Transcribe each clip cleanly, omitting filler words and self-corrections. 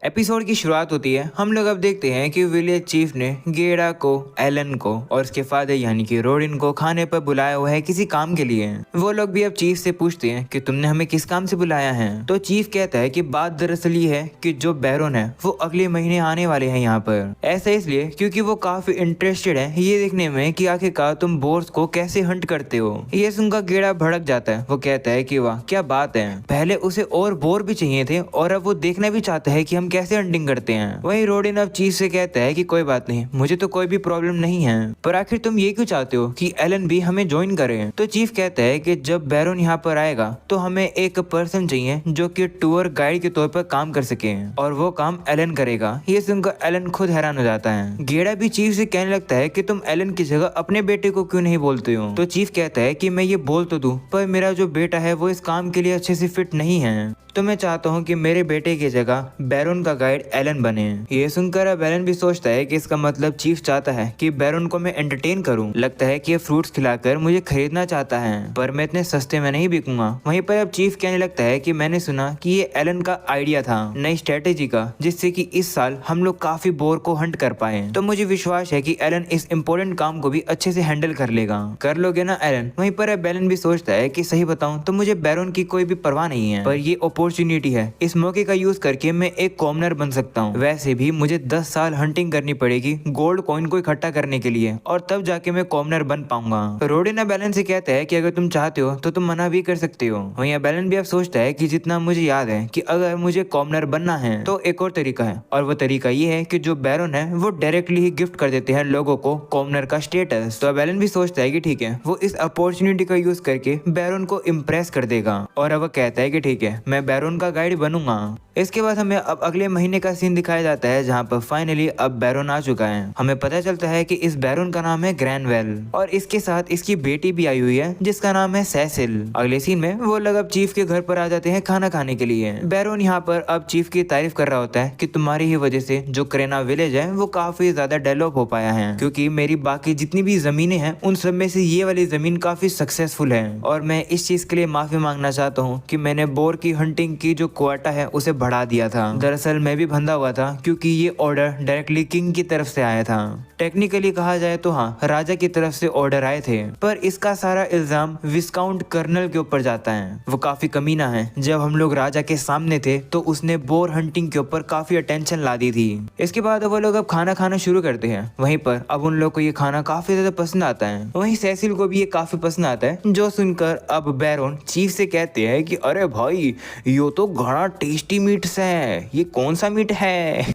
Episode की शुरुआत होती है। हम लोग अब देखते हैं कि विलेज चीफ ने गेड़ा को, एलन को और उसके फादर यानी कि रोडिन को खाने पर बुलाया हुआ है किसी काम के लिए। वो लोग भी अब चीफ से पूछते हैं कि तुमने हमें किस काम से बुलाया है। तो चीफ कहता है कि बात दरअसल ये है कि जो बैरोन है वो अगले महीने आने वाले हैं यहाँ पर। ऐसा इसलिए क्योंकि वो काफी इंटरेस्टेड है ये देखने में कि आखिरकार तुम बोर्स को कैसे हंट करते हो। ये सुनकर गेड़ा भड़क जाता है। वो कहता है कि वाह क्या बात है, पहले उसे और बोर भी चाहिए थे और अब वो देखना भी चाहता है कि हम कैसे हंटिंग करते हैं। वहीं रोडिन अब चीफ से कहता है कि कोई बात नहीं, मुझे तो कोई भी प्रॉब्लम नहीं है, पर आखिर तुम ये क्यों चाहते हो कि एलन भी हमें ज्वाइन करे। तो चीफ कहता है कि जब बैरोन यहाँ पर आएगा तो हमें एक पर्सन चाहिए जो कि टूर गाइड के तौर पर काम कर सके और वो काम एलन करेगा। ये सुनकर एलन खुद हैरान हो जाता है। गेड़ा भी चीफ से कहने लगता है कि तुम एलन की जगह अपने बेटे को क्यों नहीं बोलते हो। तो चीफ कहता है कि मैं ये बोल तो दूं, पर मेरा जो बेटा है वो इस काम के लिए अच्छे से फिट नहीं है, तो मैं चाहता हूँ कि मेरे बेटे की जगह बैरोन का गाइड एलन बने। ये सुनकर अब एलन भी सोचता है कि इसका मतलब चीफ चाहता है कि बैरोन को मैं एंटरटेन करूं। लगता है कि ये फ्रूट्स खिलाकर मुझे खरीदना चाहता है, पर मैं इतने सस्ते में नहीं बिकूंगा। वहीं पर अब चीफ कहने लगता है कि मैंने सुना कि ये एलन का आइडिया था नई स्ट्रेटेजी का, जिससे कि इस साल हम लोग काफी बोर को हंट कर पाए। तो मुझे विश्वास है कि एलन इस इम्पोर्टेंट काम को भी अच्छे से हैंडल कर लेगा। कर लोगे ना एलन। वहीं पर अब एलन भी सोचता है कि सही बताऊं तो मुझे बैरोन की कोई भी परवाह नहीं है, पर ये अपॉर्चुनिटी है, इस मौके का यूज करके मैं एक कॉमनर बन सकता हूँ। वैसे भी मुझे 10 साल हंटिंग करनी पड़ेगी गोल्ड कॉइन को इकट्ठा करने के लिए, और तब जाके मैं कॉमनर बन पाऊंगा। रोडिन अब एलन से कहता है कि अगर तुम चाहते हो तो तुम मना भी कर सकते हो। वहीं अब एलन भी अब सोचता है कि जितना मुझे याद है कि अगर मुझे कॉमनर बनना है तो एक और तरीका है, और वो तरीका ये है कि जो बैरोन है वो डायरेक्टली ही गिफ्ट कर देते हैं लोगों को कॉमनर का स्टेटस। तो अब एलन भी सोचता है कि ठीक है, वो इस अपॉर्चुनिटी का यूज करके बैरोन को इम्प्रेस कर देगा, और अब वो कहता है कि ठीक है, मैं बैरोन का गाइड बनूंगा। इसके बाद हमें अब अगले महीने का सीन दिखाया जाता है जहाँ पर फाइनली अब बैरोन आ चुका है। हमें पता चलता है कि इस बैरोन का नाम है ग्रैनवेल, और इसके साथ इसकी बेटी भी आई हुई है जिसका नाम है सेसिल। अगले सीन में वो लोग अब चीफ के घर पर आ जाते हैं खाना खाने के लिए। बैरोन यहाँ पर अब चीफ की तारीफ कर रहा होता है कि तुम्हारी ही वजह से जो क्रेना विलेज है वो काफी ज्यादा डेवलप हो पाया है, क्योंकि मेरी बाकी जितनी भी जमीनें हैं उन सब में से ये वाली जमीन काफी सक्सेसफुल है, और मैं इस चीज के लिए माफी मांगना चाहता हूँ कि मैंने बोर की हंटिंग की जो क्वाटा है उसे बढ़ा दिया था। दरअसल मैं भी बंधा हुआ था क्योंकि ये ऑर्डर डायरेक्टली किंग की तरफ से आया था। टेक्निकली कहा जाए तो हाँ, राजा की तरफ से ऑर्डर आए थे, पर इसका सारा इल्जाम विस्काउंट कर्नल के ऊपर जाता है। वो काफी कमीना है। जब हम लोग राजा के सामने थे तो उसने बोर हंटिंग के ऊपर काफी अटेंशन ला दी थी। इसके बाद वो लोग अब खाना खाना शुरू करते हैं। वहीं पर अब उन लोग को ये खाना काफी ज्यादा पसंद आता है। वहीं सेसिल को भी ये काफी पसंद आता है, जो सुनकर अब बैरोन चीफ से कहते हैं कि अरे भाई, यो तो घना टेस्टी मीट है, ये कौन सा मीट है।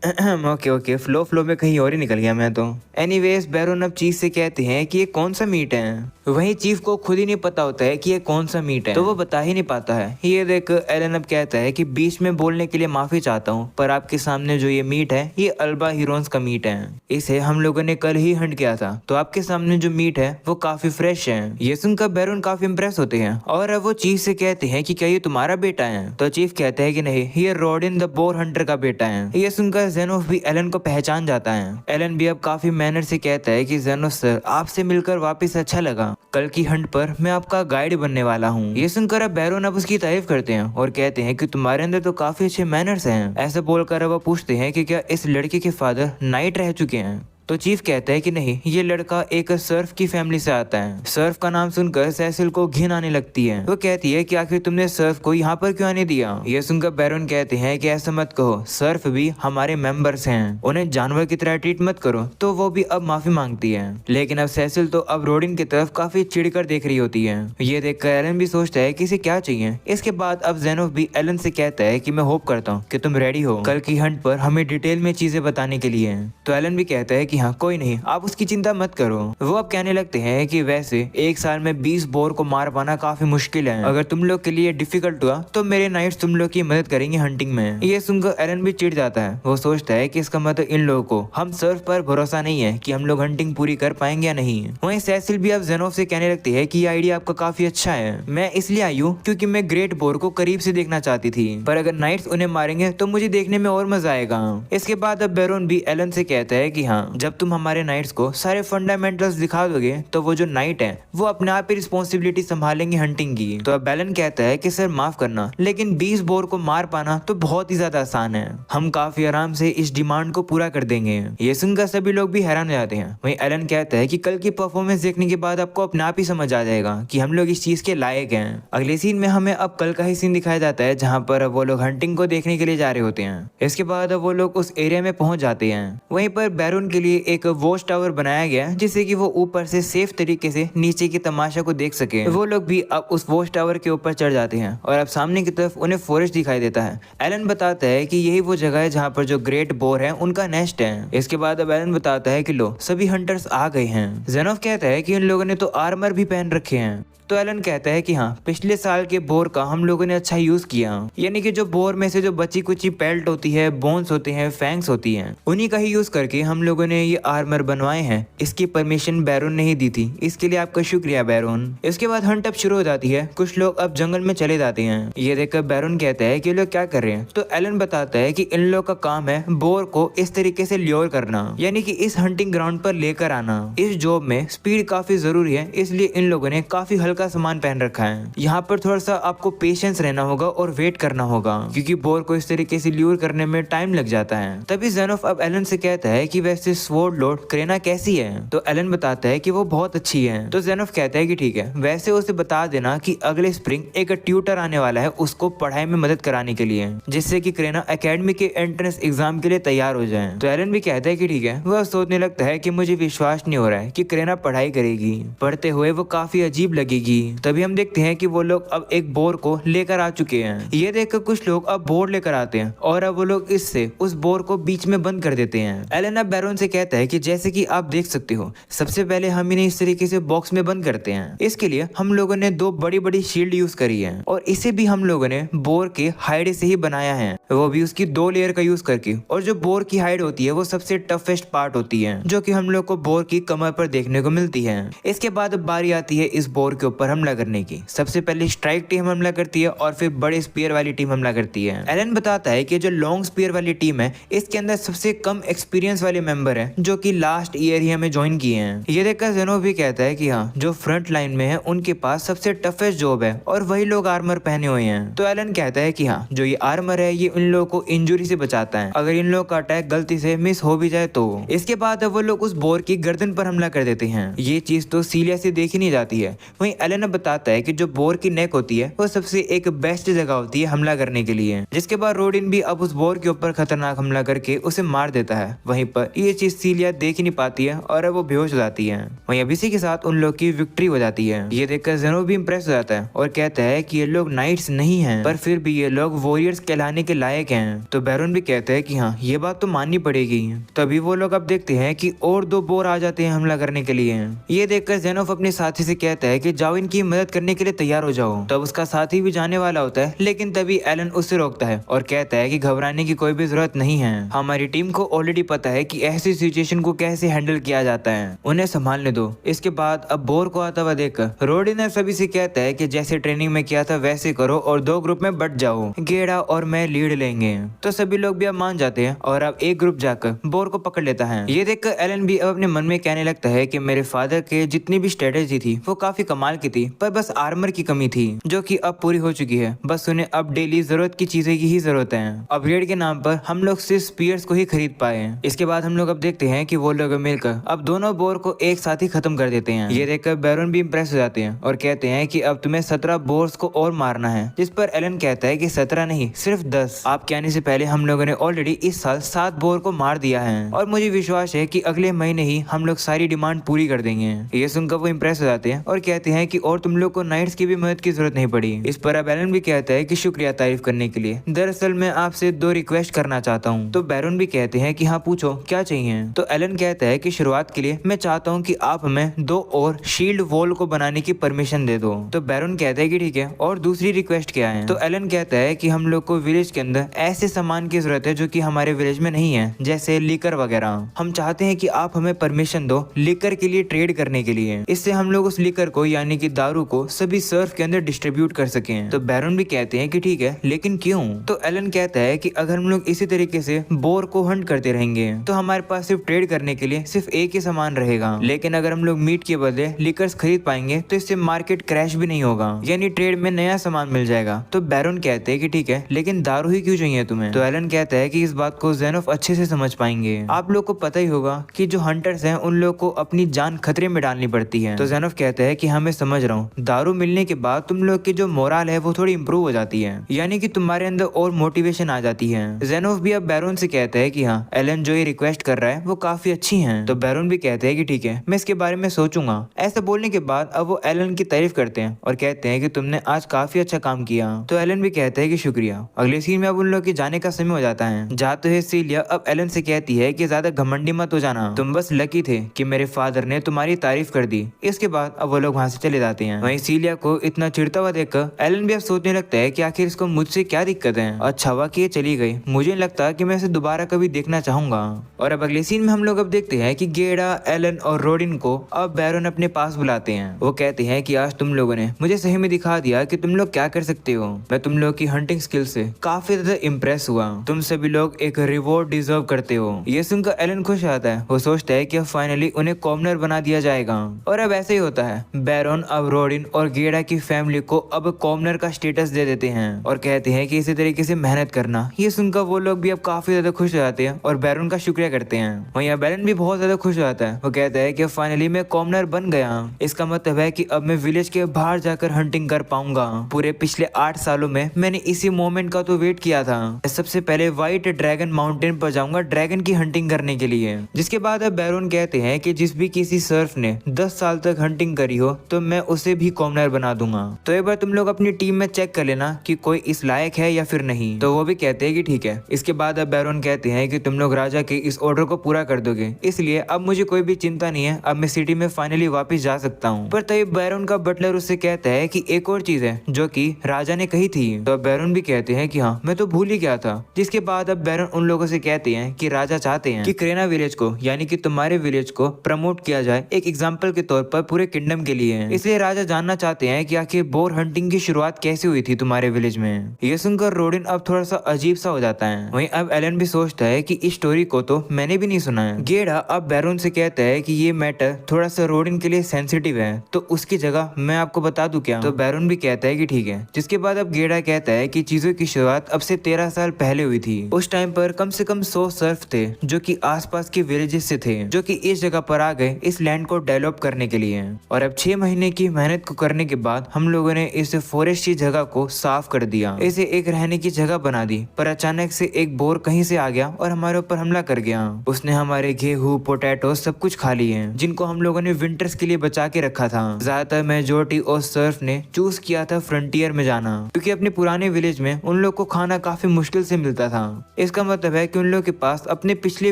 ओके, फ्लो में कहीं और ही निकल गया मैं तो। एनीवेज बैरोन अब चीफ से कहते हैं कि ये कौन सा मीट है। वहीं चीफ को खुद ही नहीं पता होता है कि ये कौन सा मीट है, तो वो बता ही नहीं पाता है। ये देख एलन अब कहता है कि बीच में बोलने के लिए माफी चाहता हूँ, पर आपके सामने जो ये मीट है ये अल्बा हीरोन्स का मीट है। इसे हम लोगों ने कल ही हंट किया था, तो आपके सामने जो मीट है वो काफी फ्रेश है। ये सुनकर बैरोन काफी इम्प्रेस होते हैं, और अब वो चीफ से कहते हैं कि क्या ये तुम्हारा बेटा है। तो चीफ कहता है कि नहीं, ये रोडिन द बोर हंटर का बेटा है। ये सुनकर जेनोफ भी एलन को पहचान जाता है। एलन भी अब काफी मैनर से कहता है कि जेनोफ सर, आपसे मिलकर वापस अच्छा लगा, कल की हंट पर मैं आपका गाइड बनने वाला हूँ। ये सुनकर अब बैरोन अब उसकी तारीफ करते हैं और कहते हैं कि तुम्हारे अंदर तो काफी अच्छे मैनर्स हैं। ऐसे बोलकर अब वो पूछते हैं कि क्या इस लड़के के फादर नाइट रह चुके हैं। तो चीफ कहता है कि नहीं, ये लड़का एक सर्फ की फैमिली से आता है। सर्फ का नाम सुनकर सेसिल को घिन आने लगती है। वो कहती है कि आखिर तुमने सर्फ को यहाँ पर क्यों आने दिया। ये सुनकर बैरोन कहते हैं कि ऐसा मत कहो, सर्फ भी हमारे मेंबर्स हैं, उन्हें जानवर की तरह ट्रीट मत करो। तो वो भी अब माफी मांगती है, लेकिन अब सेसिल तो अब रोडिन की तरफ काफी चिढ़कर देख रही होती है। ये देखकर एलन भी सोचता है कि इसे क्या चाहिए। इसके बाद अब जेनोफ भी एलन से कहता है कि मैं होप करता हूँ कि तुम रेडी हो कल की हंट पर हमें डिटेल में चीजें बताने के लिए। तो एलन भी कहता है कि हाँ कोई नहीं, आप उसकी चिंता मत करो। वो अब कहने लगते हैं कि वैसे एक साल में 20 बोर को मार पाना काफी मुश्किल है। अगर तुम लोग के लिए डिफिकल्ट हुआ तो मेरे नाइट्स तुम लोग की मदद करेंगे हंटिंग में। ये सुनकर एलन भी चिढ़ जाता है। वो सोचता है कि इसका मतलब इन लोगों को हम सर्फ पर भरोसा नहीं है कि हम लोग हंटिंग पूरी कर पाएंगे या नहीं। वहीं सेसिल भी अब जेनोफ से कहने लगती है कि ये आइडिया आपका काफी अच्छा है। मैं इसलिए आई हूँ क्योंकि मैं ग्रेट बोर को करीब से देखना चाहती थी, पर अगर नाइट्स उन्हें मारेंगे तो मुझे देखने में और मजा आएगा। इसके बाद अब बैरोन भी एलन से कहता है कि हाँ, जब तुम हमारे नाइट्स को सारे फंडामेंटल्स दिखा दोगे तो वो जो नाइट है वो अपने आप ही रिस्पॉन्सिबिलिटी संभालेंगे हंटिंग की। तो अब एलन कहता है कि सर माफ करना, लेकिन 20 बोर को मार पाना तो बहुत ही ज्यादा आसान है, हम काफी आराम से इस डिमांड को पूरा कर देंगे। ये सुनकर सभी लोग भी हैरान हो जाते हैं। वहीं एलन कहता है कि कल की परफॉर्मेंस देखने के बाद आपको अपने आप ही समझ आ जाएगा कि हम लोग इस चीज के लायक हैं। अगले सीन में हमें अब कल का ही सीन दिखाया जाता है जहाँ पर वो लोग हंटिंग को देखने के लिए जा रहे होते हैं। इसके बाद वो लोग उस एरिया में पहुंच जाते हैं। वहीं पर बैरून के लिए एक वॉच टावर बनाया गया जिससे कि वो ऊपर से सेफ तरीके से नीचे की तमाशा को देख सके। वो लोग भी अब उस वॉच टावर के ऊपर चढ़ जाते हैं और अब सामने की तरफ उन्हें फॉरेस्ट दिखाई देता है। एलन बताता है कि यही वो जगह है जहाँ पर जो ग्रेट बोर है उनका नेस्ट है। इसके बाद अब एलन बताता है कि लो सभी हंटर्स आ गए हैं। जेनोफ कहता है कि इन लोगों ने तो आर्मर भी पहन रखे हैं। तो एलन कहता है कि हाँ, पिछले साल के बोर का हम लोगों ने अच्छा यूज किया, यानी कि जो बोर में से जो बची कुची पेल्ट होती है, बोन्स होते हैं, फैंग्स होती हैं, उन्हीं का ही यूज करके हम लोगों ने ये आर्मर बनवाए हैं। इसकी परमिशन बैरोन ने ही दी थी, इसके लिए आपका शुक्रिया बैरोन। इसके बाद हंट अप शुरू हो जाती है। कुछ लोग अब जंगल में चले जाते हैं। ये देखकर बैरोन कहता है कि ये लोग क्या कर रहे हैं। तो एलन बताता है कि इन लोग का काम है बोर को इस तरीके से ल्योर करना, यानी कि इस हंटिंग ग्राउंड पर लेकर आना। इस जॉब में स्पीड काफी जरूरी है, इसलिए इन लोगों ने काफी हल्का सामान पहन रखा है। यहाँ पर थोड़ा सा आपको पेशेंस रहना होगा और वेट करना होगा, क्योंकि बोर को इस तरीके से ल्यूर करने में टाइम लग जाता है। तभी जेनोफ अब एलन से कहता है कि वैसे स्वॉर्ड लॉर्ड क्रेना कैसी है। तो एलन बताता है कि वो बहुत अच्छी है। तो जेनोफ कहता है कि ठीक है, वैसे उसे बता देना कि अगले स्प्रिंग एक ट्यूटर आने वाला है उसको पढ़ाई में मदद कराने के लिए, जिससे कि क्रेना एकेडमी के एंट्रेंस एग्जाम के लिए तैयार हो जाए। तो एलन भी कहता है कि ठीक है। वह सोचने लगता है कि मुझे विश्वास नहीं हो रहा है कि क्रेना पढ़ाई करेगी, पढ़ते हुए वो काफी अजीब लगेगी। तभी हम देखते हैं कि वो लोग अब एक बोर को लेकर आ चुके हैं। ये देखकर कुछ लोग अब बोर लेकर आते हैं और अब वो लोग इससे उस बोर को बीच में बंद कर देते हैं। एलन अब बैरोन से कहता है कि जैसे कि आप देख सकते हो, सबसे पहले हम इन्हें इस तरीके से बॉक्स में बंद करते हैं। इसके लिए हम लोगों ने 2 बड़ी बड़ी शील्ड यूज करी है और इसे भी हम लोगों ने बोर के हाइड से ही बनाया है, वो भी उसकी 2 लेयर का यूज करके। और जो बोर की हाइड होती है वो सबसे टफेस्ट पार्ट होती है, जो कि हम लोग को बोर की कमर पर देखने को मिलती है। इसके बाद बारी आती है इस बोर के ऊपर हमला करने की। सबसे पहले स्ट्राइक टीम हमला करती है और फिर बड़े स्पीयर वाली टीम हमला करती है। एलन बताता है कि जो लॉन्ग स्पीयर वाली टीम है इसके अंदर सबसे कम एक्सपीरियंस वाले मेंबर हैं, जो कि लास्ट ईयर ही हमें ज्वाइन किए हैं। ये देखकर जेनोफ भी कहता है कि हाँ, जो फ्रंट लाइन में है उनके पास सबसे टफेस्ट जॉब है और वही लोग आर्मर पहने हुए हैं। तो एलन कहता है कि हाँ, जो ये आर्मर है ये इन लोगों को इंजुरी से बचाता है, अगर इन लोगों का अटैक गलती से मिस हो भी जाए तो। इसके बाद वो लोग उस बोर की गर्दन पर हमला कर देते हैं। ये चीज तो सीलिया से देखी नहीं जाती है। वहीं एलन बताता है कि जो बोर की नेक होती है वो सबसे एक बेस्ट जगह होती है हमला करने के लिए। जिसके बाद रोडिन भी अब उस बोर के ऊपर खतरनाक हमला करके उसे मार देता है। वहीं पर ये चीज सीलिया देख ही नहीं पाती है और अब वो बेहोश हो जाती है। वहीं अब इसी के साथ उन लोग की विक्ट्री हो जाती है। ये देखकर जेनो भी इंप्रेस हो जाता है और कहता है कि ये लोग नाइट्स नहीं हैं, पर फिर भी ये लोग वॉरियर्स कहलाने के लायक हैं। तो बैरोन भी कहता है कि हाँ, ये बात तो माननी पड़ेगी। तभी वो लोग अब देखते हैं कि और 2 बोर आ जाते हैं हमला करने के लिए। ये देखकर जेनोफ अपने साथी से कहता है कि जाओ इनकी मदद करने के लिए तैयार हो जाओ। तब उसका साथी भी जाने वाला होता है, लेकिन तभी एलन उससे रोकता है और कहता है कि घबराने की कोई भी जरूरत नहीं है, हमारी टीम को ऑलरेडी पता है कि ऐसी सिचुएशन को कैसे हैंडल किया जाता है, उन्हें संभालने दो। इसके बाद अब बोर को आता हुआ देखकर रोडिनर सभी से कहता है कि जैसे ट्रेनिंग में किया था वैसे करो और 2 ग्रुप में बट जाओ, गेड़ा और मैं लीड लेंगे। तो सभी लोग भी अब मान जाते हैं और अब एक ग्रुप जाकर बोर को पकड़ लेता है। ये देखकर एलन भी अब अपने मन में कहने लगता है कि मेरे फादर के जितनी भी स्ट्रेटेजी थी वो काफी कमाल की थी, पर बस आर्मर की कमी थी जो कि अब पूरी हो चुकी है। बस उन्हें अब डेली जरूरत की चीजें की ही जरूरत है। अपग्रेड के नाम पर हम लोग सिर्फ स्पीयर्स को ही खरीद पाए। इसके बाद हम लोग अब देखते हैं कि वो लोग मिलकर अब दोनों बोर को एक साथ ही खत्म कर देते हैं। ये देखकर बैरोन भी इंप्रेस हो जाते हैं और कहते हैं कि अब तुम्हें 17 बोर्स को और मारना है। जिस पर एलन कहता है कि 17 नहीं, सिर्फ 10। आपके आने से पहले हम लोगों ने ऑलरेडी इस साल 7 बोर को मार दिया है और मुझे विश्वास है कि अगले महीने ही हम लोग सारी डिमांड पूरी कर देंगे। ये सुनकर वो इंप्रेस हो जाते हैं और कहते हैं कि और तुम लोग को नाइट्स की भी मदद की जरूरत नहीं पड़ी। इस पर अब एलन भी कहता है कि शुक्रिया तारीफ करने के लिए। दरअसल मैं आपसे 2 रिक्वेस्ट करना चाहता हूँ। तो बैरोन भी कहते हैं कि हाँ पूछो क्या चाहिए। तो एलन कहता है कि शुरुआत के लिए मैं चाहता हूँ कि आप हमें 2 और शील्ड वॉल को बनाने की परमिशन दे दो। तो बैरोन कहता है कि ठीक है, और दूसरी रिक्वेस्ट क्या है। तो एलन कहता है कि हम लोग को विलेज के अंदर ऐसे सामान की जरूरत है जो कि हमारे विलेज में नहीं है, जैसे लिकर वगैरह। हम चाहते हैं कि आप हमें परमिशन दो लिकर के लिए ट्रेड करने के लिए। इससे हम लोग उस लिकर को यानी कि कि दारू को सभी सर्फ के अंदर डिस्ट्रीब्यूट कर सकें। तो बैरन भी कहते हैं कि ठीक है, लेकिन क्यों? तो एलन कहता है कि अगर हम लोग इसी तरीके से बोर को हंट करते रहेंगे तो हमारे पास सिर्फ ट्रेड करने के लिए सिर्फ एक ही सामान रहेगा, लेकिन अगर हम लोग मीट के बदले लिकर्स खरीद पाएंगे तो इससे मार्केट क्रैश भी नहीं होगा, यानी ट्रेड में नया सामान मिल जाएगा। तो बैरन कहते हैं कि ठीक है, लेकिन दारू ही क्यों चाहिए तुम्हें? तो एलन कहता है कि इस बात को ज़ेनोफ अच्छे से समझ पाएंगे। आप लोग को पता ही होगा कि जो हंटर्स हैं उन लोग को अपनी जान खतरे में डालनी पड़ती है। तो ज़ेनोफ कहता है कि हाँ मैं समझ रहा हूँ, दारू मिलने के बाद तुम लोग की जो मोरल है वो थोड़ी इंप्रूव हो जाती है, यानी कि तुम्हारे अंदर और मोटिवेशन आ जाती है। ज़ेनोफ भी अब बैरन से कहता है कि हाँ एलन जो ये रिक्वेस्ट कर रहा है वो काफी अच्छी है। तो बैरन भी कहते हैं कि ठीक है, मैं इसके बारे में सोचूंगा। ऐसा बोलने के बाद अब वो एलन की तारीफ करते हैं और कहते हैं कि तुमने आज काफी अच्छा काम किया। तो एलन भी कहते हैं कि शुक्रिया। अगले सीन में अब उन लोग के जाने का समय हो जाता है। जाते हुए सीलिया अब एलन से कहती है कि ज्यादा घमंडी मत हो जाना, तुम बस लकी थे कि मेरे फादर ने तुम्हारी तारीफ कर दी। इसके बाद अब वो लोग वहाँ से चले जाते हैं। वहीं सीलिया को इतना चिढ़ता हुआ देखकर एलन भी अब सोचने लगता है कि आखिर इसको मुझसे क्या दिक्कत है। अच्छा हुआ कि ये चली गई, मुझे नहीं लगता कि मैं इसे दोबारा कभी देखना चाहूंगा। और अब अगले सीन में हम लोग अब देखते हैं कि गेड़ा, एलन और रोडिन को अब बैरन अपने पास बुलाते हैं। वो कहते हैं कि आज तुम लोगों ने मुझे सही में दिखा दिया कि तुम लोग क्या कर सकते हो। मैं तुम लोग की हंटिंग स्किल से काफी ज्यादा इम्प्रेस हुआ। तुम सभी लोग एक रिवॉर्ड डिजर्व करते हो। ये सुनकर एलन खुश आता है। वो सोचता है कि अब फाइनली उन्हें कॉमनर बना दिया जाएगा। और अब ऐसे ही होता है। बैरन अब रोडिन और गेड़ा की फैमिली को अब कॉमनर का स्टेटस दे देते हैं और कहते हैं कि इसी तरीके से मेहनत करना। ये सुनकर वो लोग भी अब काफी ज्यादा खुश हो जाते हैं और बैरन का शुक्रिया करते हैं। वहीं अब एलन भी बहुत ज्यादा खुश हो जाता है। वो कहता है कि फाइनली मैं कॉमनर बन गया। इसका मतलब है कि अब मैं विलेज के बाहर जाकर हंटिंग कर पाऊंगा। पूरे पिछले 8 सालों में मैंने इसी मोमेंट का तो वेट किया था। सबसे पहले व्हाइट ड्रैगन माउंटेन पर जाऊंगा ड्रैगन की हंटिंग करने के लिए। जिसके बाद अब बैरन कहते हैं कि जिस भी किसी सर्फ ने 10 साल तक हंटिंग करी हो तो मैं उसे भी कॉमनर बना दूंगा। तो एक बार तुम लोग अपनी टीम में चेक कर लेना कि कोई इस लायक है या फिर नहीं। तो वो भी कहते हैं कि ठीक है। इसके बाद अब बैरन कहते हैं कि तुम लोग राजा के इस ऑर्डर को पूरा कर दोगे, इसलिए अब मुझे कोई भी चिंता नहीं है। अब मैं सिटी में फाइनली वापस जा सकता हूँ। पर तभी बैरन का बटलर उससे कहता है कि एक और चीज है जो कि राजा ने कही थी। तो बैरन भी कहते हैं कि हाँ मैं तो भूल ही गया था। जिसके बाद अब बैरन उन लोगों से कहते हैं कि राजा चाहते हैं कि क्रेना विलेज को, यानी कि तुम्हारे विलेज को प्रमोट किया जाए एक एग्जाम्पल के तौर पर पूरे किंगडम के लिए। इसलिए राजा जानना चाहते हैं कि आखिर बोर हंटिंग की शुरुआत कैसे हुई थी तुम्हारे विलेज में। ये सुनकर रोडिन अब थोड़ा सा अजीब सा हो जाता है। वहीं अब एलन भी सोचता है कि इस स्टोरी को तो मैंने भी नहीं सुना है। गेड़ा अब बैरन से कहता है कि ये मैटर थोड़ा सा रोडिन के लिए सेंसिटिव है, तो उसकी जगह मैं आपको बता दूं क्या? तो बैरन भी कहता है कि ठीक है। जिसके बाद अब गेड़ा कहता है कि चीजों की शुरुआत अब से 13 साल पहले हुई थी। उस टाइम पर कम से कम 100 सर्फ थे जो कि आसपास के विलेजेस से थे, जो कि इस जगह पर आ गए इस लैंड को डेवलप करने के लिए। और अब 6 महीने की मेहनत को करने के बाद हम लोगों ने इस फॉरेस्ट की जगह को साफ कर दिया, इसे एक रहने की जगह बना दी। पर अचानक से एक बोर कहीं से आ गया और हमारे ऊपर हमला कर गया। उसने हमारे गेहूं, पोटैटो सब कुछ खा लिए, जिनको हम लोगों ने विंटर्स के लिए बचा के रखा था। ज्यादातर मेजोरिटी और सर्फ ने चूज किया था फ्रंटियर में जाना, क्योंकि अपने पुराने विलेज में उन लोग को खाना काफी मुश्किल से मिलता था। इसका मतलब है कि उन लोग के पास अपने पिछले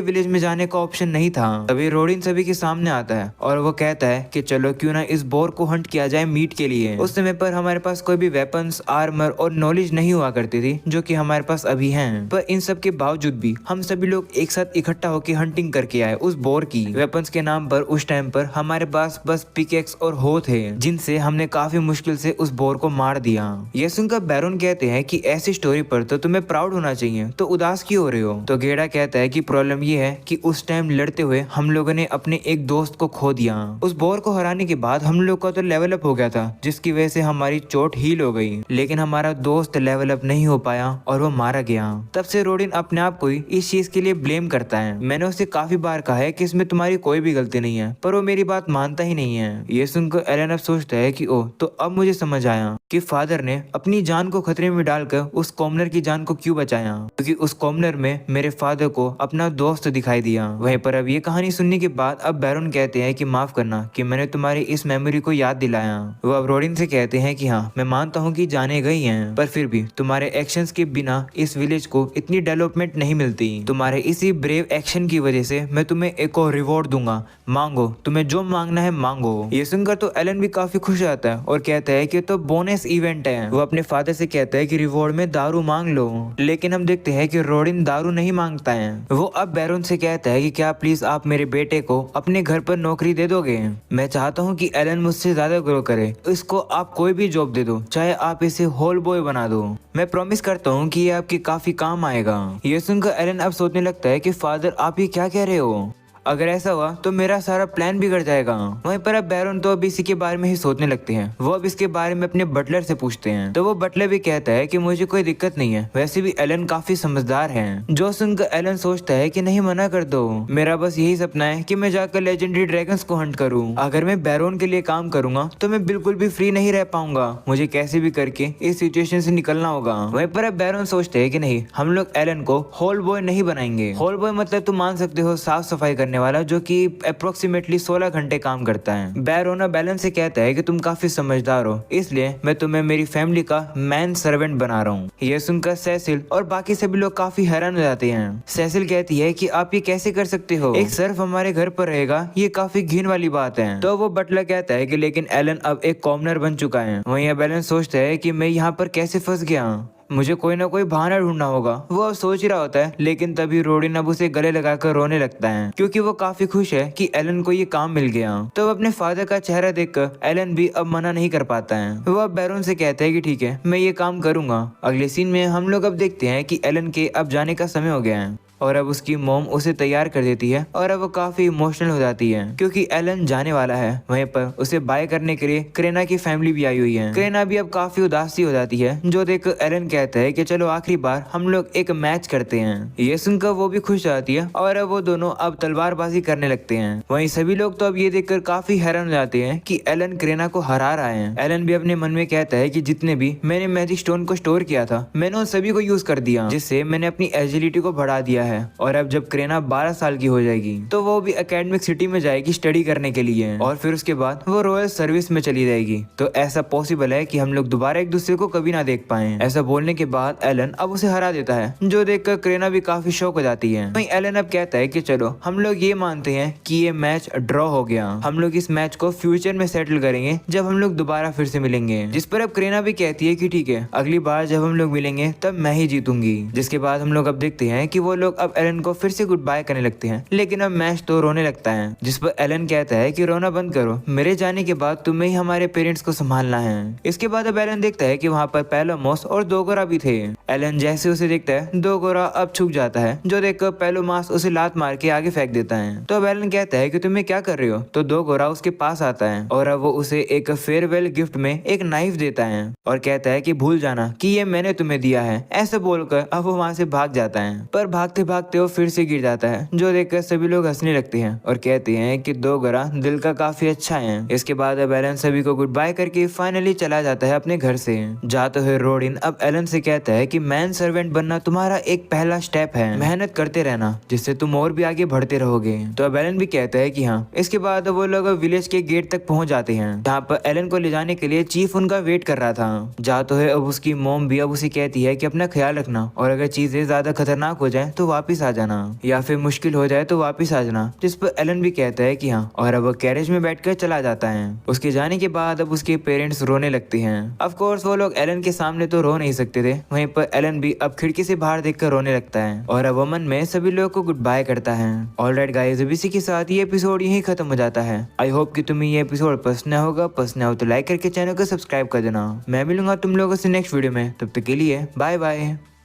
विलेज में जाने का ऑप्शन नहीं था। तभी रोडिन सभी के सामने आता है और वो कहता है कि चलो क्यों ना इस बोर को हंट किया जाए मीट के लिए। उस समय पर हमारे पास कोई भी वेपन्स, आर्मर और नॉलेज नहीं हुआ करती थी जो कि हमारे पास अभी हैं। पर इन सब के बावजूद भी हम सभी लोग एक साथ इकट्ठा होकर हंटिंग करके आए उस बोर की। वेपन्स के नाम पर उस टाइम पर हमारे पास बस पिकेक्स और हो थे, जिनसे हमने काफी मुश्किल से उस बोर को मार दिया। ये सुनकर बैरन कहते हैं कि ऐसी स्टोरी पर तो तुम्हें प्राउड होना चाहिए, तो उदास क्यों हो रहे हो? तो गेड़ा कहता है कि प्रॉब्लम ये है कि उस टाइम लड़ते हुए हम लोगों ने अपने एक दोस्त को खो दिया। उस बोर को हराने के बाद हम लोग का तो लेवल अप हो गया था, जिसकी वजह से हमारी चोट हील हो गई, लेकिन हमारा दोस्त लेवल अप नहीं हो पाया और वो मारा गया। तब से रोडिन अपने आप को ही इस चीज के लिए ब्लेम करता है। मैंने उसे काफी बार कहा है कि इसमें तुम्हारी कोई भी गलती नहीं है, पर वो मेरी बात मानता ही नहीं है। ये सुनकर एलन अब सोचता है कि ओह, तो अब मुझे समझ आया कि फादर ने अपनी जान को खतरे में डालकर उस कॉमनर की जान को क्यों बचाया, क्योंकि उस कॉमनर में मेरे फादर को अपना दोस्त दिखाई दिया। वहीं पर अब ये कहानी सुनने के बाद अब बैरन कहते हैं कि माफ करना कि मैंने तुम्हारी इस मेमोरी को याद दिलाया। वो अब रोडिन से कहते हैं कि हाँ मैं मानता हूँ कि जाने गई हैं, पर फिर भी तुम्हारे एक्शंस के बिना इस विलेज को इतनी डेवलपमेंट नहीं मिलती। तुम्हारे इसी ब्रेव एक्शन की वजह से मैं तुम्हें एक और रिवॉर्ड दूंगा, मांगो, तुम्हें जो मांगना है मांगो। ये सुनकर तो एलन भी काफी खुश रहता है और कहता है कि तो बोनस इवेंट है। वो अपने फादर से कहता है कि रिवॉर्ड में दारू मांग लो, लेकिन हम देखते हैं कि रोडिन दारू नहीं मांगता है। वो अब बैरन से कहता है कि क्या प्लीज आप मेरे बेटे को अपने घर पर नौकरी दे दोगे? मैं चाहता हूँ कि एलन मुझसे ज्यादा ग्रो करे। इसको आप कोई भी जॉब दे दो, चाहे आप इसे हॉल बॉय बना दो, मैं प्रॉमिस करता हूँ कि ये आपके काफी काम आएगा। ये सुनकर एलन अब सोचने लगता है कि फादर आप ये क्या कह रहे हो, अगर ऐसा हुआ तो मेरा सारा प्लान बिगड़ जाएगा। वहीं पर अब बैरन तो अब इसी के बारे में ही सोचने लगते हैं। वो अब इसके बारे में अपने बटलर से पूछते हैं, तो वो बटलर भी कहता है कि मुझे कोई दिक्कत नहीं है, वैसे भी एलन काफी समझदार है। जो सुनकर एलन सोचता है कि नहीं, मना कर दो, मेरा बस यही सपना है कि मैं जाकर लेजेंडरी ड्रैगन्स को हंट करूँ। अगर मैं बैरन के लिए काम करूंगा तो मैं बिल्कुल भी फ्री नहीं रह पाऊंगा, मुझे कैसे भी करके इस सिचुएशन से निकलना होगा। वहीं पर अब बैरन सोचते है कि नहीं, हम लोग एलन को हॉल बॉय नहीं बनाएंगे। हॉल बॉय मतलब तुम मान सकते हो साफ सफाई करने वाला, जो कि अप्रोक्सीमेटली 16 घंटे काम करता है। बैरोना बैलन से कहता है कि तुम काफी समझदार हो, इसलिए मैं तुम्हें मेरी फैमिली का मैन सर्वेंट बना रहा हूँ। यह सुनकर सेसिल और बाकी सभी लोग काफी हैरान हो जाते हैं। सेसिल कहती है कि आप ये कैसे कर सकते हो, एक सर्फ हमारे घर पर रहेगा, ये काफी घिन वाली बात है। तो वो बटलर कहता है कि लेकिन एलन अब एक कॉमनर बन चुका है। वहीं अब एलन सोचता है कि मैं यहाँ पर कैसे फंस गया, मुझे कोई ना कोई बहाना ढूंढना होगा। वो अब सोच रहा होता है, लेकिन तभी रोडिन अब उसे गले लगाकर रोने लगता है, क्योंकि वो काफी खुश है कि एलन को ये काम मिल गया। तो अपने फादर का चेहरा देखकर एलन भी अब मना नहीं कर पाता है। वो अब बैरन से कहता है कि ठीक है, मैं ये काम करूंगा। अगले सीन में हम लोग अब देखते हैं कि एलन के अब जाने का समय हो गया है और अब उसकी मॉम उसे तैयार कर देती है और अब वो काफी इमोशनल हो जाती है क्योंकि एलन जाने वाला है। वहीं पर उसे बाय करने के लिए क्रेना की फैमिली भी आई हुई है। क्रेना भी अब काफी उदास सी हो जाती है, जो देख एलन कहता है कि चलो आखिरी बार हम लोग एक मैच करते हैं। ये सुनकर वो भी खुश हो जाती है और अब वो दोनों अब तलवारबाजी करने लगते हैं। वहीं सभी लोग तो अब ये देखकर काफी हैरान हो जाते हैं कि एलन क्रेना को हरा रहा है। एलन भी अपने मन में कहता है कि जितने भी मैंने मैजिक स्टोन को स्टोर किया था, मैंने उन सभी को यूज कर दिया, जिससे मैंने अपनी एजिलिटी को बढ़ा दिया है। और अब जब क्रेना 12 साल की हो जाएगी तो वो भी एकेडमिक सिटी में जाएगी स्टडी करने के लिए, और फिर उसके बाद वो रॉयल सर्विस में चली जाएगी। तो ऐसा पॉसिबल है कि हम लोग दोबारा एक दूसरे को कभी ना देख पाए। ऐसा बोलने के बाद एलन अब उसे हरा देता है, जो देखकर क्रेना भी काफी शौक हो जाती है। वहीं एलन अब कहता है कि चलो हम लोग ये मानते हैं कि ये मैच ड्रॉ हो गया, हम लोग इस मैच को फ्यूचर में सेटल करेंगे जब हम लोग दोबारा फिर से मिलेंगे। जिस पर अब क्रेना भी कहती है कि ठीक है, अगली बार जब हम लोग मिलेंगे तब मैं ही जीतूंगी। जिसके बाद हम लोग अब देखते हैं कि वो लोग अब एलन को फिर से गुड बाय करने लगते हैं, लेकिन अब मैच तो रोने लगता है। जिस पर एलन कहता है कि रोना बंद करो, मेरे जाने के बाद तुम्हें ही हमारे पेरेंट्स को संभालना है। इसके बाद अब एलन देखता है कि वहाँ पर पेलोमास और दोगोरा भी थे। एलन जैसे उसे देखता है, दोगोरा अब छुप जाता है, जो देखकर पेलोमास उसे लात मार के आगे फेंक देता है। तो अब एलन कहता है कि तुम्हें क्या कर रहे हो, तो दोगोरा उसके पास आता है और अब वो उसे एक फेयरवेल गिफ्ट में एक नाइफ देता है और कहता है कि भूल जाना कि ये मैंने तुम्हें दिया है। ऐसा बोलकर अब वो वहाँ से भाग जाता है, पर भागते भागते वो फिर से गिर जाता है, जो देखकर सभी लोग हंसने लगते हैं और कहते हैं कि दोगोरा दिल का काफी अच्छा है। इसके बाद अब एलन सभी को गुड बाय करके फाइनली चला जाता है अपने घर से। जाते हुए रोडिन अब एलन से कहता है कि मैन सर्वेंट बनना तुम्हारा एक पहला स्टेप है, मेहनत करते रहना, जिससे तुम और भी आगे बढ़ते रहोगे। तो अब एलन भी कहता है कि हाँ। इसके बाद वो लोग विलेज के गेट तक पहुंच जाते हैं, जहाँ पर एलन को ले जाने के लिए चीफ उनका वेट कर रहा था। जाते हुए अब उसकी मॉम भी अब उसे कहती है कि अपना ख्याल रखना और अगर चीजें ज्यादा खतरनाक हो जाए तो वापिस आ जाना, या फिर मुश्किल हो जाए तो वापिस आ जाना। जिस पर एलन भी कहता है कि हाँ, और अब वो कैरेज में बैठकर चला जाता है। उसके जाने के बाद अब उसके पेरेंट्स रोने लगते हैं। ऑफ कोर्स वो लोग एलन के सामने तो रो नहीं सकते थे, वहीं पर एलन भी अब खिड़की से बाहर देखकर रोने लगता है और अब अमन में सभी लोगों को गुड बाय करता है। ऑलराइट गाइस, अब इसी के साथ ये एपिसोड यहीं खत्म हो जाता है। आई होप कि तुम्हें ये एपिसोड पसंद होगा। पसंद हो तो लाइक करके चैनल को सब्सक्राइब कर देना। मैं मिलूंगा तुम लोगों से नेक्स्ट वीडियो में, तब तक के लिए बाय बाय।